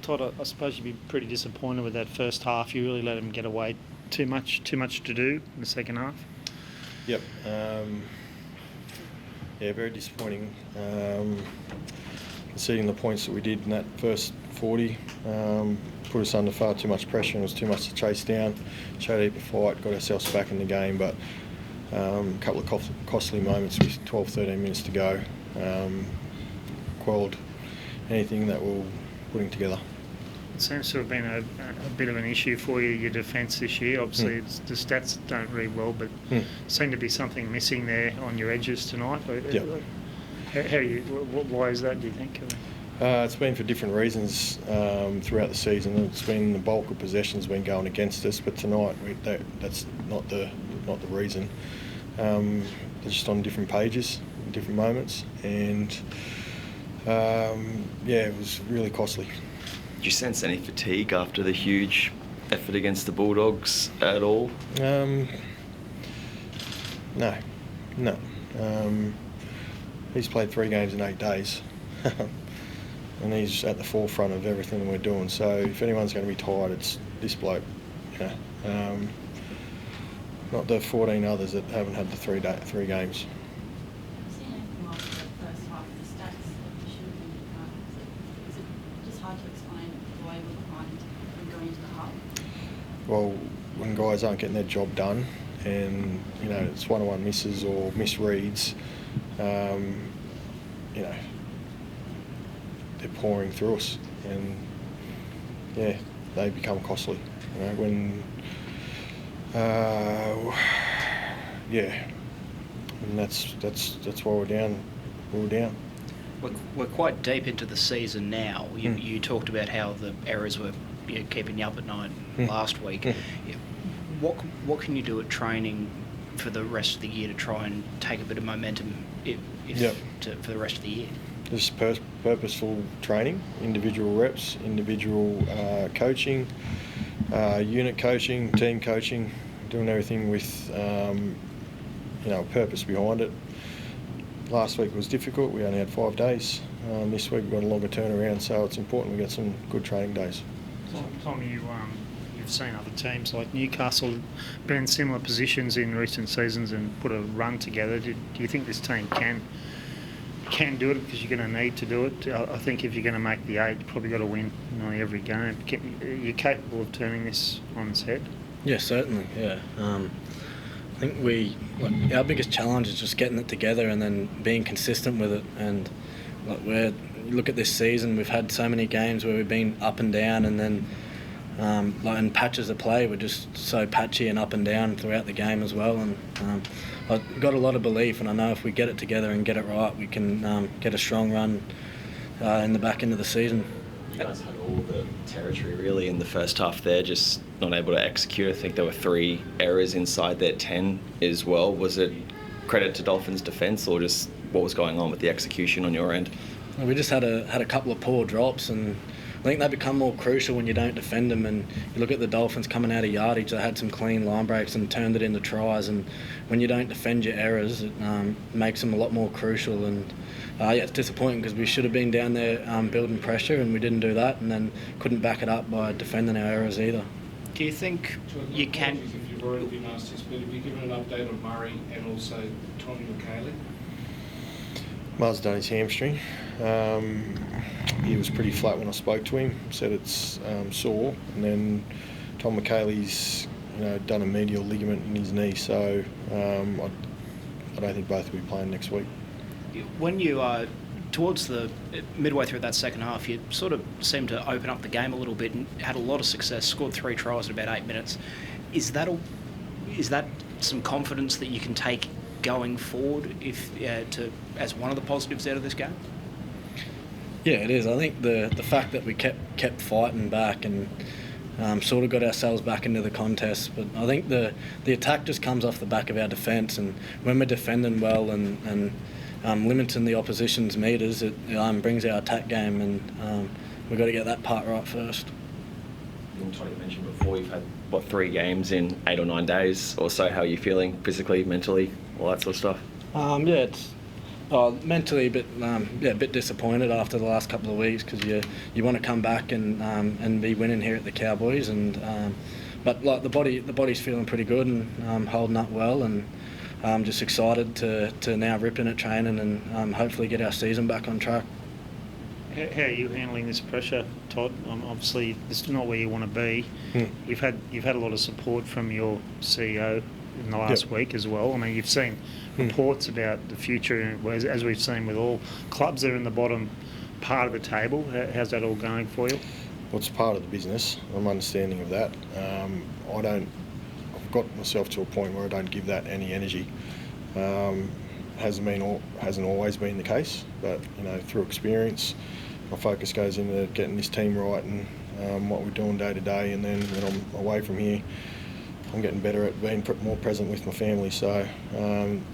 Todd, I suppose you'd be pretty disappointed with that first half. You really let them get away too much to do in the second half. Yep. Very disappointing. Conceding the points that we did in that first 40 put us under far too much pressure and it was too much to chase down. Showed a heap of fight, got ourselves back in the game, but a couple of costly moments with 12-13 minutes to go quelled anything that we're putting together. It seems to have been a bit of an issue for you, your defence this year. Obviously, the stats don't read well, but seem to be something missing there on your edges tonight. Yep. Why is that, do you think? It's been for different reasons throughout the season. It's been the bulk of possessions been going against us, but tonight that's not the reason. They're just on different pages, different moments, and it was really costly. Did you sense any fatigue after the huge effort against the Bulldogs at all? No. He's played 3 games in 8 days. And he's at the forefront of everything that we're doing. So if anyone's going to be tired, it's this bloke. Not the 14 others that haven't had the 3 games. Well, when guys aren't getting their job done, and it's one-on-one misses or misreads, they're pouring through us, and they become costly. And that's why we're down. We're quite deep into the season now. You talked about how the errors were keeping you up at night last week. What can you do at training for the rest of the year to try and take a bit of momentum for the rest of the year? Just purposeful training, individual reps, individual coaching, unit coaching, team coaching, doing everything with a purpose behind it. Last week was difficult. We only had 5 days. This week we've got a longer turnaround, so it's important we get some good training days. Tom, you've seen other teams like Newcastle been in similar positions in recent seasons and put a run together. Do you think this team can do it, because you're going to need to do it? I think if you're going to make the 8, you've probably got to win nearly every game. You're capable of turning this on its head? Yeah, certainly, yeah. I think our biggest challenge is just getting it together and then being consistent with it. And you look at this season, we've had so many games where we've been up and down, and then in patches of play, we're just so patchy and up and down throughout the game as well. And I've got a lot of belief, and I know if we get it together and get it right, we can get a strong run in the back end of the season. You guys had all the territory really in the first half there, just not able to execute. I think there were 3 errors inside their 10 as well. Was it credit to Dolphins' defence, or just what was going on with the execution on your end? We just had a couple of poor drops, and I think they become more crucial when you don't defend them. And you look at the Dolphins coming out of yardage, they had some clean line breaks and turned it into tries. And when you don't defend your errors, it makes them a lot more crucial. And it's disappointing, because we should have been down there building pressure, and we didn't do that, and then couldn't back it up by defending our errors either. Do you think you can? If you've already been asked this, but have you given an update on Murray and also Tommy McKaylee? Mars done his hamstring. He was pretty flat when I spoke to him. Said it's sore, and then Tom McKaylee's done a medial ligament in his knee, so I don't think both will be playing next week. When you towards the midway through that second half, you sort of seemed to open up the game a little bit and had a lot of success. Scored 3 tries in about 8 minutes. Is that some confidence that you can take going forward as one of the positives out of this game? Yeah, it is. I think the fact that we kept fighting back and sort of got ourselves back into the contest. But I think the attack just comes off the back of our defence, and when we're defending well and limiting the opposition's metres, it brings our attack game, and we've got to get that part right first. Tony mentioned before, you've had 3 games in 8 or 9 days or so. How are you feeling physically, mentally, all that sort of stuff? It's Mentally, a bit disappointed after the last couple of weeks because you want to come back and be winning here at the Cowboys, but like the body's feeling pretty good and holding up well, and I'm just excited to now rip in at training and hopefully get our season back on track. How are you handling this pressure, Todd? Obviously, this is not where you want to be. You've had a lot of support from your CEO in the last week as well. I mean, you've seen reports about the future, as we've seen with all clubs that are in the bottom part of the table. How's that all going for you? Well, it's part of the business. I'm understanding of that. I've got myself to a point where I don't give that any energy. Hasn't always been the case, but through experience, my focus goes into getting this team right and what we're doing day to day. And then when I'm away from here, I'm getting better at being more present with my family. So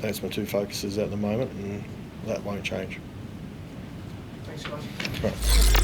that's my two focuses at the moment, and that won't change. Thanks, guys. Right.